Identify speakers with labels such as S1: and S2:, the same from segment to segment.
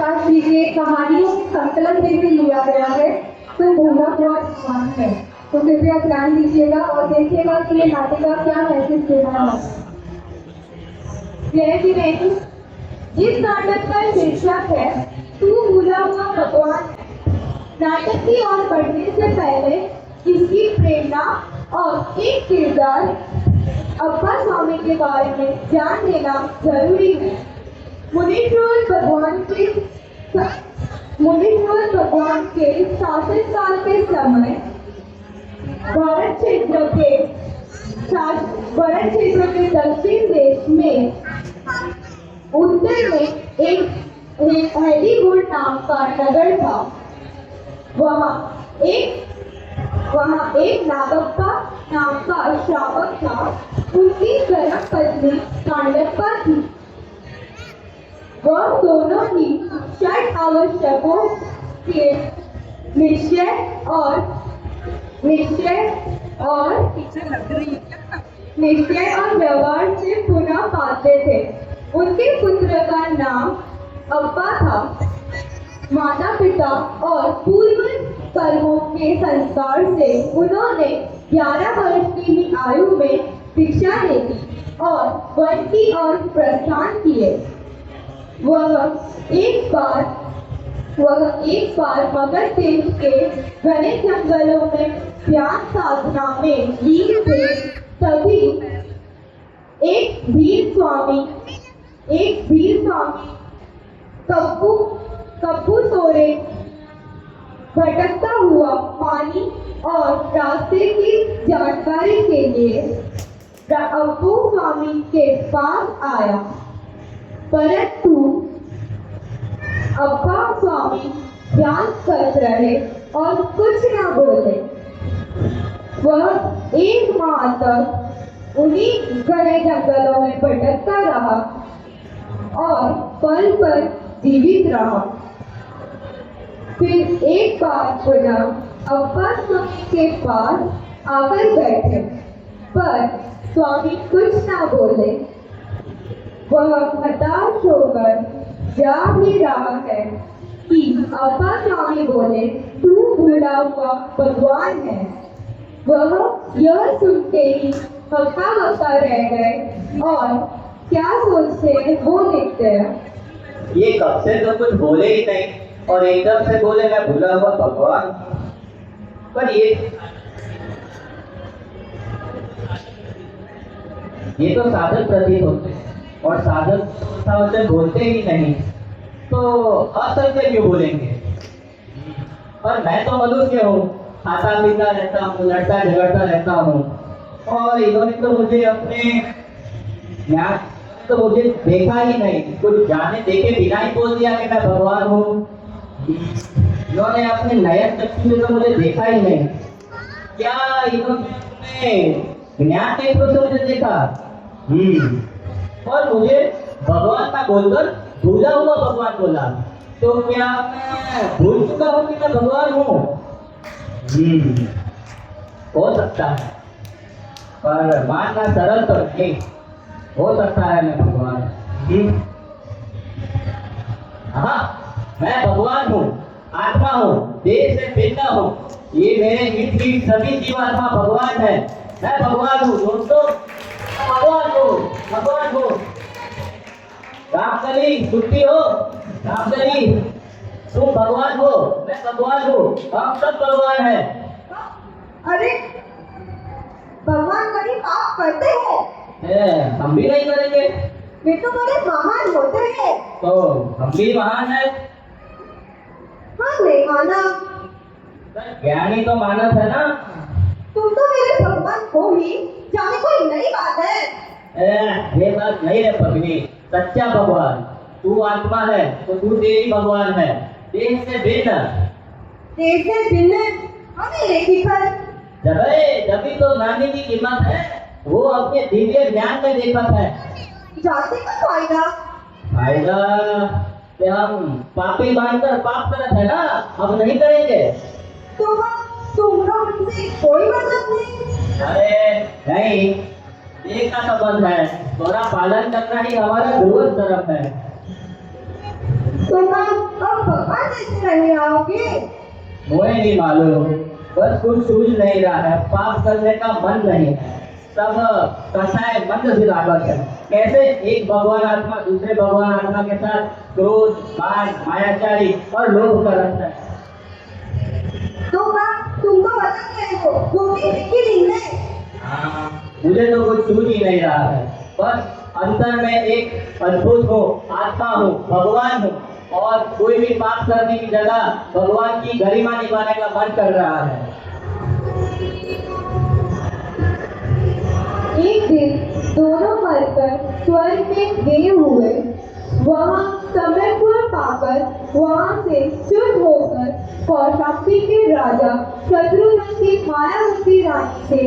S1: प्रकाश जी के कहानियों के संकलन से भी लिया गया है। तो भोला बहुत आसान है, तो कृपया ध्यान दीजिएगा और देखिएगा कि ये नाटिका क्या मैसेज दे रहा है। जय जी नहीं, इस नाटक का शीर्षक है तू भूला हुआ भगवान है। नाटक की ओर बढ़ने से पहले इसकी प्रेरणा और एक किरदार अब्बा स्वामी के बारे में जान लेना जरूरी है। मुनीश्वर भगवान के शासनकाल के समय भारत क्षेत्र के दक्षिण देश में उत्तर में एक हरिगुड़ नाम का नगर था। वहाँ एक नागप्पा नाम का श्रावक था। उनकी धर्म पत्नी कांडप्पा थी। वह दोनों ही षट आवश्यकों के निश्चय और व्यवहार से पुनः पाते थे। उनके पुत्र का नाम अब्बा था। माता पिता और पूर्व कर्मों के संस्कार से उन्होंने 11 वर्ष की ही आयु में शिक्षा ले ली और वन की ओर प्रस्थान किए। वह एक बार मगध देश के घने जंगलों में ध्यान साधना में लीन थे। तभी एक वीर स्वामी कप्पू सोरे भटकता हुआ पानी और रास्ते की जानकारी के लिए अब्बू स्वामी के पास आया, परंतु अब्बा स्वामी ध्यान कर रहे और कुछ न बोले। वह एक माह तक उन्हीं घने जंगलों में भटकता रहा और पल पर जीवित रहा। फिर एक बार पुनः अब्बा स्वामी के पास आकर बैठे, पर स्वामी कुछ न बोले। वह हताश होकर जा भी रहा है कि अब्बा स्वामी बोले तू भूला हुआ भगवान है। वह यह सुनते ही हक्का बक्का रह गए और क्या सोचते हैं वो देखते हैं।
S2: ये कब से तो कुछ बोले ही नहीं और एकदम से बोले मैं भूला हुआ भगवान। पर ये तो साधक प्रतीत होते हैं और साधक बोलते ही नहीं, तो असत्य क्यों बोलेंगे। और मैं तो मनुष्य हूँ, खाता पीता रहता हूँ, लड़ता झगड़ता रहता हूँ, और इन्होंने तो मुझे मुझे देखा ही नहीं, कुछ जाने देखे बिना ही बोल दिया कि मैं भगवान हूँ। इन्होंने अपने नयन चक्षु से तो मुझे देखा ही नहीं। क्या इन्होंने ज्ञान के से मुझे देखा? और मुझे भगवान का बोलकर भूला हुआ भगवान बोला, तो क्या मैं भूल चुका हूँ कि मैं भगवान हूँ? हो सकता है, पर मानना सरल तो नहीं। हो सकता है मैं भगवान। हाँ, मैं भगवान हूँ, आत्मा हूँ, देह से भिन्न हूँ। ये मेरे इर्द गिर्द सभी जीवात्मा भगवान है। मैं भगवान हूँ दोस्तों, भगवान हूँ। रामकली सुनती हो? रामकली, तुम भगवान हो, मैं भगवान हूँ, हम सब भगवान हैं।
S1: अरे भगवान कभी पाप करते हैं?
S2: हम भी नहीं करेंगे।
S1: वे तो बड़े महान होते हैं।
S2: तो हम भी महान हैं।
S1: हाँ नहीं माना।
S2: ज्ञानी तो मानव है ना।
S1: तुम तो मेरे भगवान हो ही, जाने कोई नई बात है।
S2: ये बात नहीं है पत्नी, सच्चा भगवान। तू आत्मा है तो तू तेरी भगवान है, देह से भिन्न।
S1: देह से भिन्न हमें देखी पर
S2: जबी तो नानी की कीमत है, वो अपने दिव्य ज्ञान में देखा है।
S1: जाते का फायदा
S2: कि हम पापी मानकर पाप करत है ना, अब नहीं करेंगे।
S1: तो तुमको हमसे कोई मतलब नहीं?
S2: अरे नहीं, एक का संबंध है, थोड़ा पालन करना ही हमारा ध्रुव धर्म है।
S1: तुम अब भगवान जैसे नहीं आओगे?
S2: मुझे नहीं मालूम, बस कुछ सूझ नहीं रहा है, पाप करने का मन नहीं है, सब कसाय मंद से लागत है। कैसे एक भगवान आत्मा दूसरे भगवान आत्मा के साथ क्रोध, मान, मायाचारी और लोभ कर रखता है।
S1: तुम तो बता रहे हो वो भी नहीं है।
S2: हाँ, मुझे तो कुछ सूझ ही नहीं रहा है, बस अंतर में एक अद्भुत हो, आत्मा हूँ, भगवान हूँ, और कोई भी पाप करने की जगह भगवान की गरिमा निभाने का मन कर रहा है।
S1: एक दिन दोनों मरकर स्वर्ग में गए हुए, वहाँ समयपुर पाकर वहाँ से च्युत होकर कौशाम्बी के राजा शत्रुघ्न की मायावती रानी से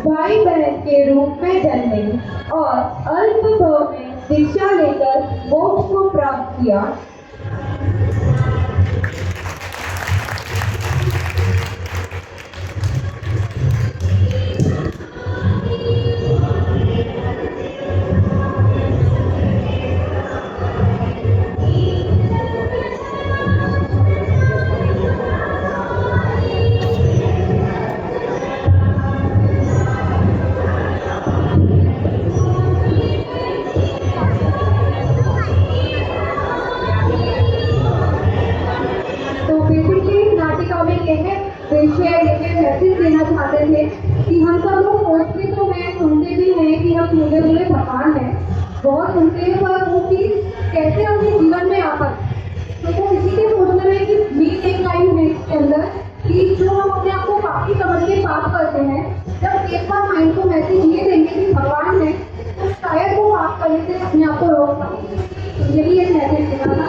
S1: भाई बहन के रूप में जन्मे और अल्पभव में दीक्षा लेकर मोक्ष को प्राप्त किया। मैसेज देना चाहते थे कि हम सब लोग सोचते तो हैं, सुनते भी हैं कि हम पूरे पूरे भगवान हैं, बहुत सुनते हैं, पर वो चीज़ कैसे अपने जीवन में आ पाए। तो वो इसी के सोचने में कि मेरी एक लाइन है इसके अंदर कि जो हम अपने आप को पापी समझ के पाप करते हैं, जब एक बार माइंड को मैसेज ये देंगे कि भगवान है, तो शायद वो पाप करने से अपने आप को रोक पाएंगे। तो यही एक मैसेज देना था।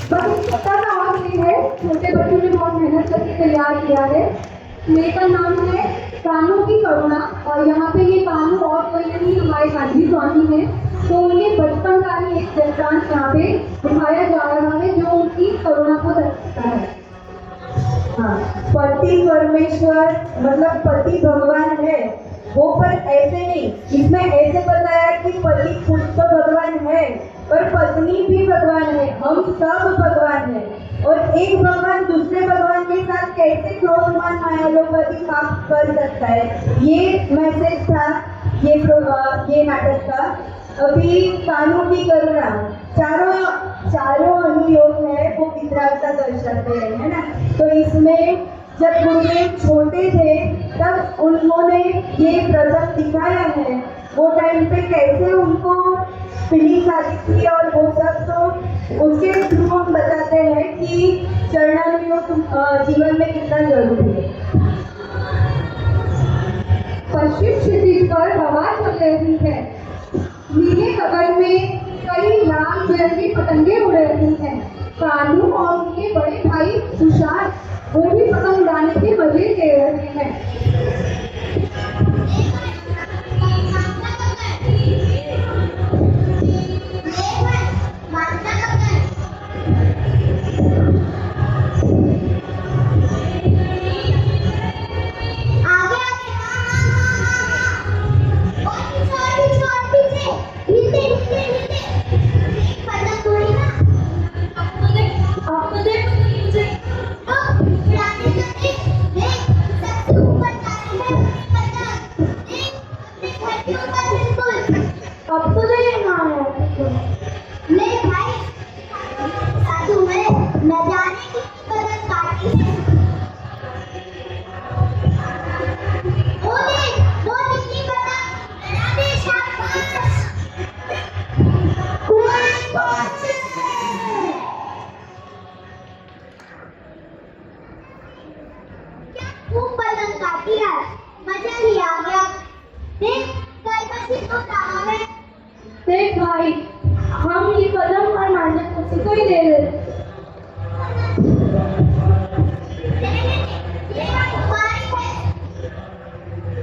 S1: बस पता ना और नहीं है, छोटे बच्चों ने बहुत मेहनत करके तैयार किया है। मेरा नाम है कानू की करुणा, और यहाँ पे ये कानू और कोई नहीं, हमारे गांधी स्वामी है। तो उनके बचपन का ही एक दृष्टांत यहाँ पे दिखाया जा रहा है जो उनकी करुणा को दर्शाता है।
S3: हाँ, पति परमेश्वर मतलब पति भगवान है वो, पर ऐसे नहीं, इसमें ऐसे बताया कि पति खुद तो भगवान है पर पत्नी भी भगवान है, हम सब भगवान हैं। और एक भगवान दूसरे भगवान के साथ कैसे क्रोध मान माया लोभवती पाप कर सकता है, ये मैसेज था ये नाटक का। अभी कानून की करुणा, चारों अनुयोग है वो विद्रावता दर्शाते हैं, है ना। तो इसमें जब गुरुदेव छोटे थे तब उन्होंने ये प्रसंग दिखाया है, वो टाइम पे कैसे उनको फीलिंग आती थी और वो सब, तो उसके थ्रू हम बताते हैं कि चरणानुयोग जीवन में कितना जरूरी है।
S1: पश्चिम क्षितिज पर हवा चल रही है, नीले गगन में कई लाल बिरंगी पतंगे उड़ रही हैं। कानू और उनके बड़े भाई तुषार वो भी पतंग उड़ाने के मजे ले रहे हैं। देख भाई, हम ये कदम और मान्यता किसी को ही दे देते।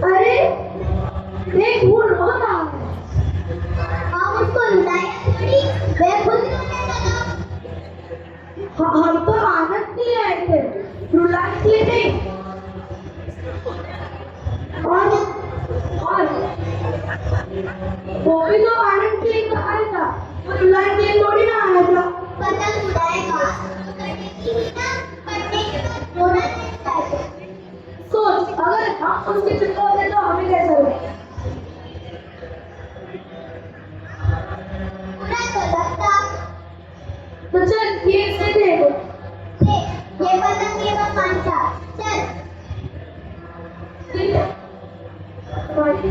S1: अरे देख वो रो रहा है,
S4: हम उसको रुलाएं थोड़ी, वह खुद रोने लगा।
S1: हम तो आनंद के लिए आए थे, रुलाने के लिए नहीं। और वो भी तो आनंद के लिए आया था, वो रुलाने के लिए थोड़ी ना आया था।
S4: पतंग उड़ाएगा तो करने की ही ना, पढ़ने के बाद रोना नहीं चाहिए।
S3: सोच, अगर हम उसके चुप होते तो हमें कैसा लगेगा?
S4: बुरा तो लगता।
S3: तो चल ये इसे दे दो।
S4: ले, ये पतंग ये मत मानता। चल।
S3: ठीक है। तुम्हारी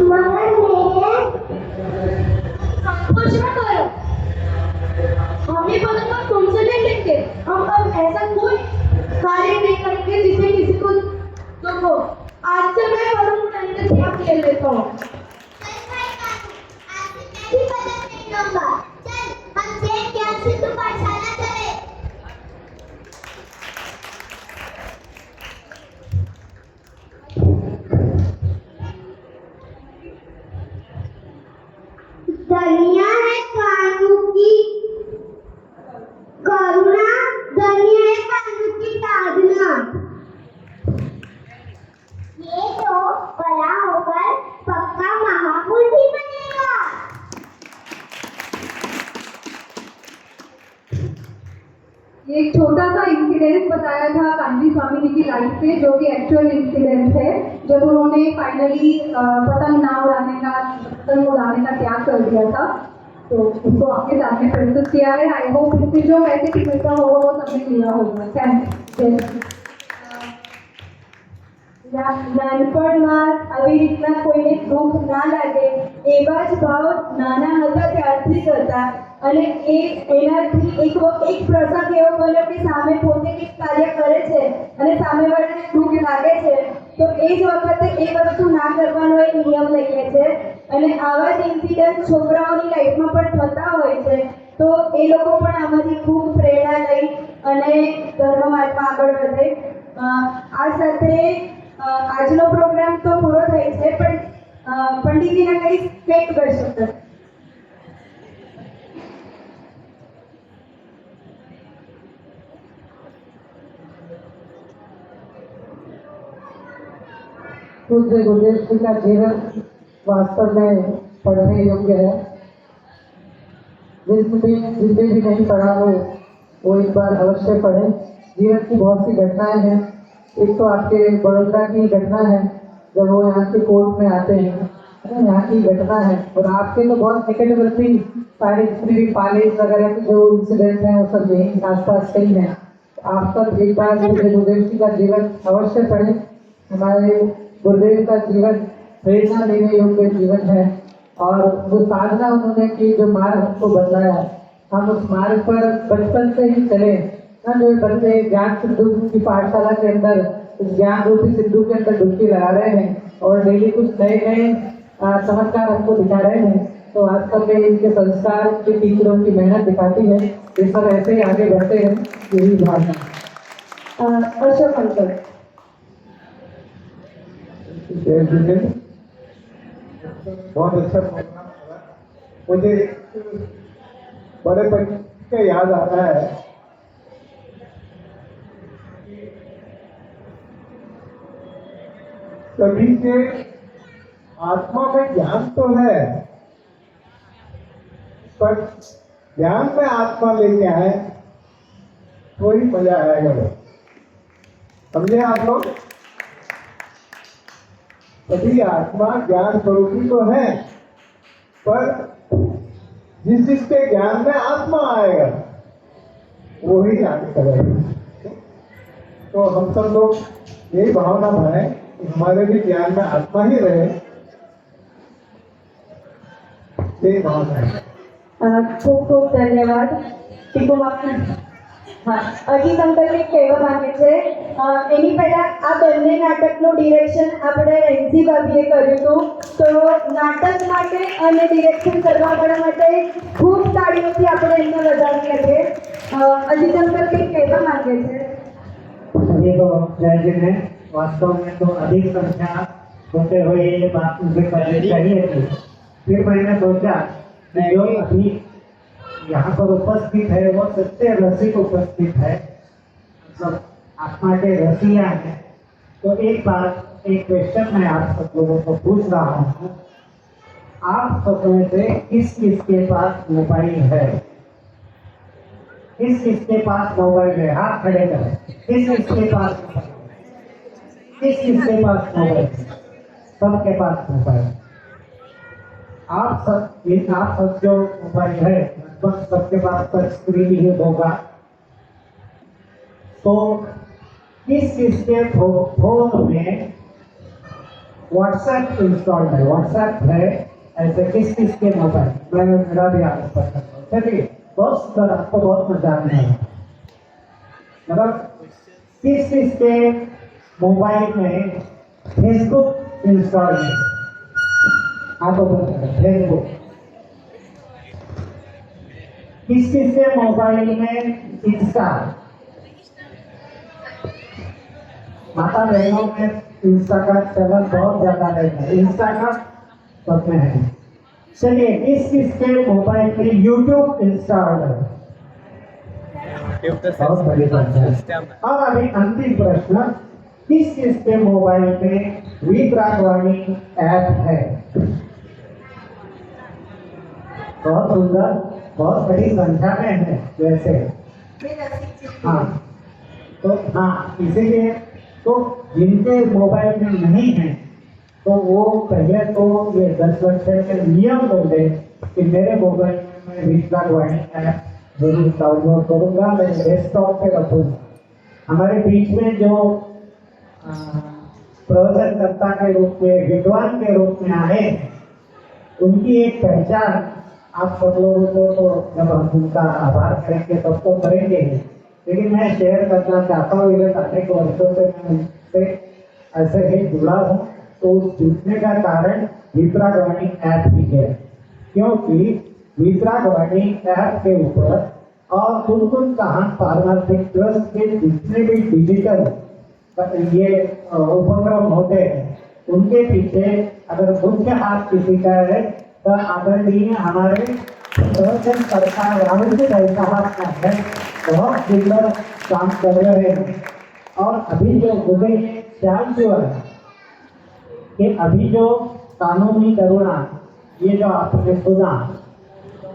S4: मगर मेरे
S3: कुछ मत करो। हम ये पतंग अब तुमसे नहीं लेंगे। हम अब ऐसा कोई कार्य नहीं करेंगे जिससे किसी को दुख हो। आज से मैं पतंग उड़ाने का त्याग ले लेता हूँ।
S4: चल भाई कानू, आज से मैं भी पतंग नहीं लूंगा। चल, हम जैन ज्ञान सिंधु पाठशाला चले। दुनिया है कानू की करुणा, दुनिया है कानू की साधना। ये तो बड़ा होकर पक्का महापुरुष ही बनेगा।
S1: ये एक छोटा सा इंसिडेंट बताया था कांजी स्वामी जी की लाइफ से, जो कि एक्चुअल इंसिडेंट है। जब उन्होंने फाइनली पतंग उड़ाने का त्याग कर दिया था, तो उसको आपके सामने प्रस्तुत किया है। आई होप इससे जो मैसेज मिलता होगा वो सबने लिया होगा। Thank you.
S3: નાનપણમાં આવી રીતના કોઈને દુઃખ ના લાગે એવા જ ભાવ નાના હતા ત્યારથી જ હતા અને એનાથી એક પ્રસંગ એવો બન્યો કે સામે પોતે કંઈક કાર્ય કરે છે અને સામેવાળાને દુઃખ લાગે છે તો એ જ વખતે એ વસ્તુ ના કરવાનો એક નિયમ લઈએ છે અને આવા જ ઇન્સિડન્ટ છોકરાઓની લાઈફમાં પણ થતા હોય છે તો એ લોકો પણ આમાંથી ખૂબ પ્રેરણા લઈ અને ધર્મ માર્ગમાં આગળ વધે। આ સાથે આજનો પ્રોગ્રામ તો પૂરો થાય છે પણ પંડિતજીને કંઈક કહી શકતા।
S5: पूज्य गुरुदेव जी का जीवन वास्तव में पढ़ने योग्य है। जिसने भी नहीं पढ़ा हो वो एक बार अवश्य पढ़े। जीवन की बहुत सी घटनाएं हैं। एक तो आपके बड़ौदा की घटना है जब वो यहाँ के कोर्ट में आते हैं, यहाँ की घटना है। और आपके तो बहुत निकटवर्ती सारे जितने भी कॉलेज वगैरह के जो इंसिडेंट हैं वो सब यहीं आसपास के ही हैं। आप सब एक बार गुरुदेव जी का जीवन अवश्य पढ़ें। हमारे गुरुदेव का जीवन प्रेरणा देने योग्य जीवन है और वो साधना उन्होंने की, जो मार्ग हमको बदलाया, हम उस मार्ग पर बचपन से ही चले ना। जो बच्चे ज्ञान सिंधु की पाठशाला के अंदर इस ज्ञान रूपी सिंधु के अंदर डुबकी लगा रहे हैं और डेली कुछ नए नए चमत्कार हमको दिखा रहे हैं, तो वास्तव में इनके संस्कार के टीचरों की मेहनत दिखाती है। ये सब ऐसे ही आगे बढ़ते हैं, यही भावना।
S3: अशोक अंकल।
S6: बहुत अच्छा प्रोग्राम था। मुझे एक बड़े बच्चे का याद आ रहा है। सभी के आत्मा में ज्ञान तो है, पर ज्ञान में आत्मा लेके आए तो ही मजा आएगा। समझे आप लोग? सभी आत्मा ज्ञान स्वरूपी तो है, पर जिस जिसके ज्ञान में आत्मा आएगा वो ही आगे करेगा। तो हम सब लोग यही भावना बनाए कि हमारे भी ज्ञान में आत्मा ही रहे, यही भावना है।
S3: ખૂબ ખૂબ ધન્યવાદ ટીપુ બાપુ। હા, અજીત અંકલને કહેવા માંગે છે એની પહેલા આ બંને નાટકનું ડિરેક્શન આપણે રેન્સી ભાભીએ કર્યું હતું, તો નાટક માટે અને ડિરેક્શન કરવા માટે ખૂબ તાળીઓથી આપણે એમને વધાવી લઈએ। અજીત અંકલ કંઈક કહેવા માંગે છે।
S7: सभी को जय जी ने वास्तव में तो अधिक संख्या होते हुए ये बात मुझे करनी चाहिए थी। फिर मैंने सोचा कि जो अभी यहाँ पर उपस्थित है वो सत्य रसिक उपस्थित है, मतलब आत्मा के रसिया है, तो एक बात, एक क्वेश्चन मैं आप सब लोगों को पूछ रहा हूँ, आप सब में से किस किस के पास मोबाइल है? किस किस के पास मोबाइल है? हाथ खड़े करें। किस किस के पास मोबाइल है? किस किस के पास मोबाइल है? सबके पास मोबाइल। आप सब जो मोबाइल है लगभग सबके पास टच स्क्रीन ही होगा। तो किस किस के फोन में व्हाट्सएप इंस्टॉल्ड है? व्हाट्सएप है ऐसे किस किस के मोबाइल? मैं मेरा भी आपको पता है। चलिए बहुत सुंदर, आपको बहुत मजा आने वाला। मतलब किस किस के मोबाइल में फेसबुक इंस्टॉल है? आपको पता है फेसबुक। किस किस के मोबाइल में इंस्टा? माता बहनों में इंस्टा का चलन बहुत ज्यादा रहता है। इंस्टा का सब में है। चलिए किस किस के मोबाइल में यूट्यूब इंस्टॉल है? बहुत बड़ी बात है। अब अभी अंतिम प्रश्न, किस किस के मोबाइल में विप्रागवाणी ऐप है? बहुत सुंदर, बहुत बड़ी संख्या में है वैसे। हाँ, तो हाँ इसीलिए तो जिनके मोबाइल में नहीं है तो वो पहले तो ये 10 वर्ष के नियम कर दे कि मेरे मोबाइल में मैं विप्रागवाणी ऐप जरूर डाउनलोड करूंगा, मैं डेस्कटॉप पे रखूंगा। हमारे बीच में जो प्रवचनकर्ता के रूप में, विद्वान के रूप में आए, उनकी एक पहचान आप सब लोगों को तो जब हम उनका आभार करेंगे तब तो करेंगे ही, लेकिन मैं शेयर करना चाहता हूँ। ये अनेक वर्षों से मैं उनसे ऐसे ही जुड़ा हूँ, तो उस जुड़ने का कारण विप्रागवाणी ऐप ही है। क्योंकि विप्रागवाणी ऐप के ऊपर और कुन कहान फार्मास्यूटिक ट्रस्ट के जितने भी डिजिटल ये उपक्रम होते हैं, उनके पीछे अगर मुख्य हाथ किसी का है तो आदरणीय हमारे प्रवचनकर्ता राहुल जी भाई साहब का है। बहुत सुंदर काम कर रहे हैं। और अभी जो मुझे ये ख्याल जो है कि अभी जो कानूनी करुणा ये जो आपने सुना,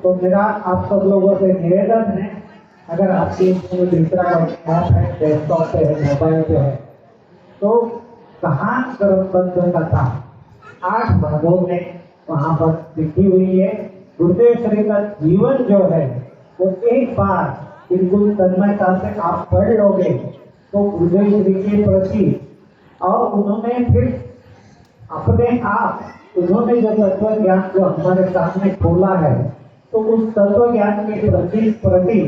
S7: तो मेरा आप सब लोगों से निवेदन है, अगर आपकी दूसरा ऐप है, डेस्कटॉप पे है, मोबाइल पे है, तो कहाँ कर्मबंध कथा 8 भागों में वहाँ पर लिखी हुई है। गुरुदेव श्री का जीवन जो है वो एक बार बिल्कुल तन्मयता से आप पढ़ लोगे तो गुरुदेव श्री के प्रति, और उन्होंने फिर अपने आप उन्होंने जो तत्व ज्ञान जो हमारे सामने खोला है, तो उस तत्व ज्ञान के प्रति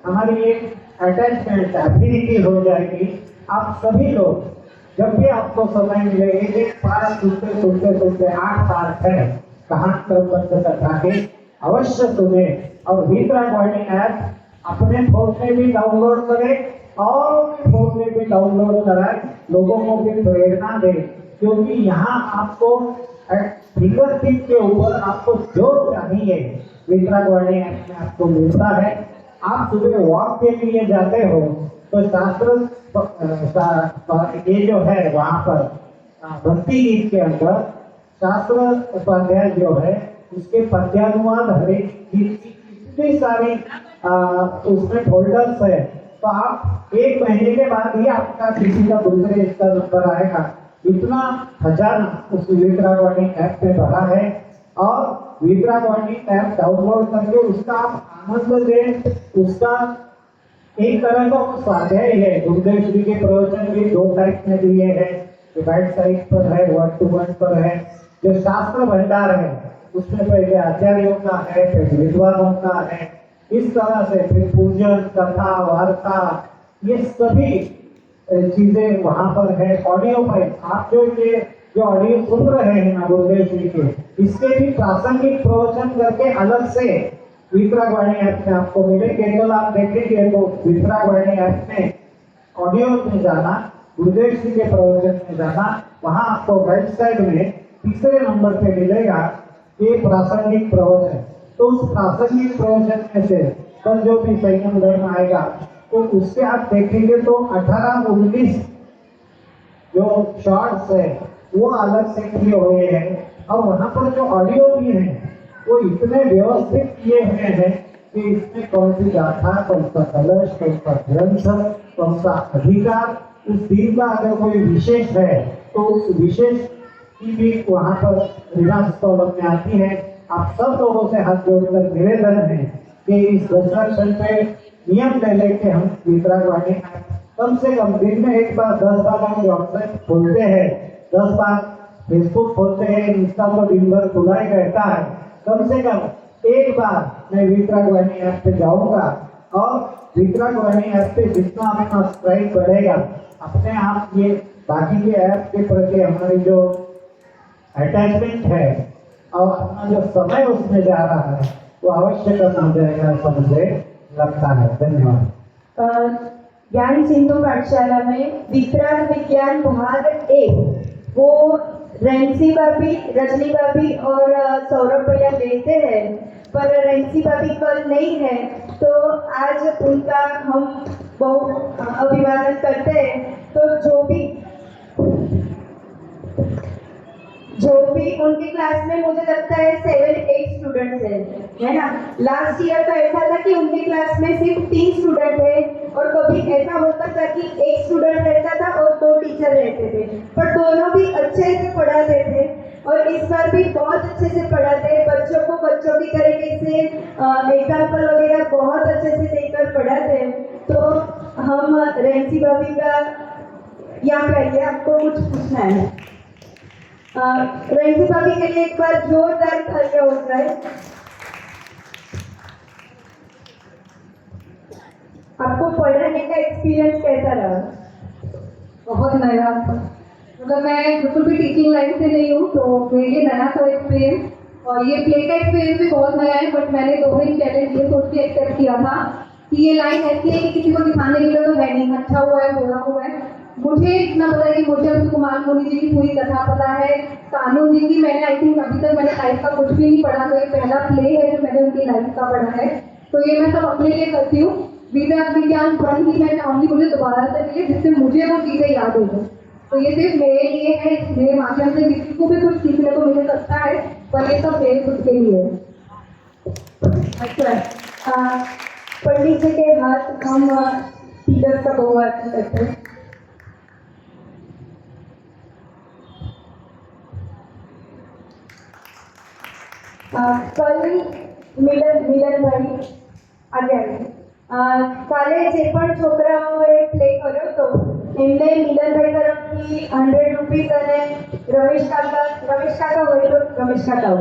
S7: हमारी एक अटैचमेंट एफिनिटी हो जाएगी। आप सभी लोग जब भी आपको समय मिले, एक बार सुनते सुनते सुनते 8 साल है कहां क्रमबद्ध कथा के अवश्य सुने। और विप्रागवाणी ऐप अपने फोन में भी डाउनलोड करें और फोन में भी डाउनलोड कराए, लोगों को भी प्रेरणा दे, क्योंकि यहाँ आपको फिंगर टिप के ऊपर आपको जो चाहिए विप्रागवाणी ऐप में आपको मिलता है। आप सुबह वॉक के लिए जाते हो तो शास्त्र ये जो है वहाँ पर भक्ति गीत के अंदर शास्त्र उपाध्याय जो है उसके पद्यानुवाद हरेक गीत की इतनी सारी उसमें फोल्डर्स है, तो आप 1 महीने के बाद ही आपका किसी का दूसरे इसका नंबर आएगा। इतना खजाना उस विप्रागवाणी ऐप में भरा है। और विप्रागवाणी ऐप डाउनलोड करके उसका आप आनंद दें। उसका एक तरह का स्वाध्याय है। गुरुदेव श्री के प्रवचन भी 2 टाइप में दिए हैं, राइट साइड पर है, 1-to-1 पर है। जो शास्त्र भंडार है उसमें पहले आचार्यों का है, फिर विद्वानों का है, इस तरह से फिर पूजन, कथा, वार्ता, ये सभी चीजें वहाँ पर है। ऑडियो फाइल आप जो ऑडियो सुन रहे हैं ना गुरुदेव श्री के, इसके भी प्रासंगिक प्रवचन करके अलग से विप्रागवाणी ऐप में आपको मिले। केवल आप देखेंगे तो विप्रागवाणी ऐप में ऑडियो में जाना, गुरुदेव श्री के प्रवचन में जाना, वहाँ आपको राइट साइड में तीसरे नंबर पे मिलेगा ये प्रासंगिक प्रवचन। तो उस प्रासंगिक प्रवचन में से कल जो भी संयम धर्म आएगा तो उससे आप देखेंगे तो 18-19 जो शॉर्ट्स है वो अलग से किए हुए हैं, और वहाँ पर जो ऑडियो भी है वो इतने व्यवस्थित किए हुए हैं कि इसमें कौन सी गाथा, कौन सा कलश, कौन सा ग्रंथ, कौन सा अधिकार, उस दिन का अगर कोई विशेष है तो उस विशेष की भी वहाँ पर विधान स्तोलम में आती है। आप सब लोगों से हाथ जोड़कर निवेदन है कि इस दशरक्षण पे नियम ले लेके हम वितरागवाणी कम से कम दिन में एक बार 10 बार हम व्हाट्सएप खोलते हैं, 10 बार फेसबुक खोलते हैं, इंस्टा तो दिन भर खुला ही रहता है। कम से कम एक बार मैं वितरागवाणी ऐप पे जाऊंगा और वितरागवाणी ऐप पे जितना अपना सब्सक्राइब बढ़ेगा अपने आप ये बाकी के ऐप के प्रति हमारी जो अटैचमेंट है और अपना जो समय उसमें जा रहा है वो अवश्य कम हो जाएगा, ऐसा मुझे लगता है। धन्यवाद।
S3: ज्ञान सिंधु पाठशाला में वितरण विज्ञान भाग 1 वो रेंसी भाभी, रजनी भाभी और सौरभ भैया लेते हैं, पर रेंसी भाभी कल नहीं है तो आज उनका हम बहुत अभिवादन करते हैं। तो जो भी उनके क्लास में मुझे लगता है 7-8 स्टूडेंट्स है ना। लास्ट ईयर तो ऐसा था कि उनके क्लास में सिर्फ 3 स्टूडेंट थे और कभी ऐसा होता था कि 1 स्टूडेंट रहता था और 2 टीचर रहते थे, पर दोनों भी अच्छे से पढ़ाते थे और इस बार भी बहुत अच्छे से पढ़ाते हैं। बच्चों को बच्चों की तरीके से एग्जाम्पल वगैरह बहुत अच्छे से देकर पढ़ाते हैं। तो हम रेंसी भाभी का यहाँ पे आइए, आपको कुछ पूछना है। रेंसी भाभी के लिए एक बार जोरदार तालियां हो जाए। आपको पढ़ाने का एक्सपीरियंस कैसा रहा?
S1: बहुत नया, मतलब मैं बिल्कुल भी टीचिंग लाइन से नहीं हूँ तो मेरे लिए नया था एक्सपीरियंस, और ये प्ले का एक्सपीरियंस भी बहुत नया है। बट मैंने 2 ही चैलेंज ये सोच के एक्सेप्ट किया था कि ये लाइन ऐसी है कि किसी को दिखाने के लिए तो है नहीं, अच्छा हुआ है, बुरा हुआ है। मुझे इतना पता है कि मुझे कुमार मुनि जी की पूरी कथा पता है, कान्हू जी की मैंने आई थिंक अभी तक मैंने लाइफ का कुछ भी नहीं पढ़ा, तो ये पहला प्ले है जो मैंने उनकी लाइफ का पढ़ा है। तो ये मैं सब अपने लिए करती हूँ। विज्ञान पढ़ ही मैं चाहूँगी मुझे दोबारा से मिले जिससे मुझे वो चीज़ें याद हो जाए। तो ये सिर्फ मेरे लिए है, मेरे माध्यम से किसी को भी कुछ सीखने को मिल सकता है, पर ये सब मेरे खुद के लिए है। अच्छा, पंडित जी के हाथ हम टीचर्स का बहुवार्ता करते हैं। कल मिलन भाई आगे કાલે જે પણ છોકરાઓએ પ્લે કર્યો તો એમને મિલનભાઈ તરફથી 100 રૂપીસ અને રમેશ કાકા હોય તો રમેશ કાકા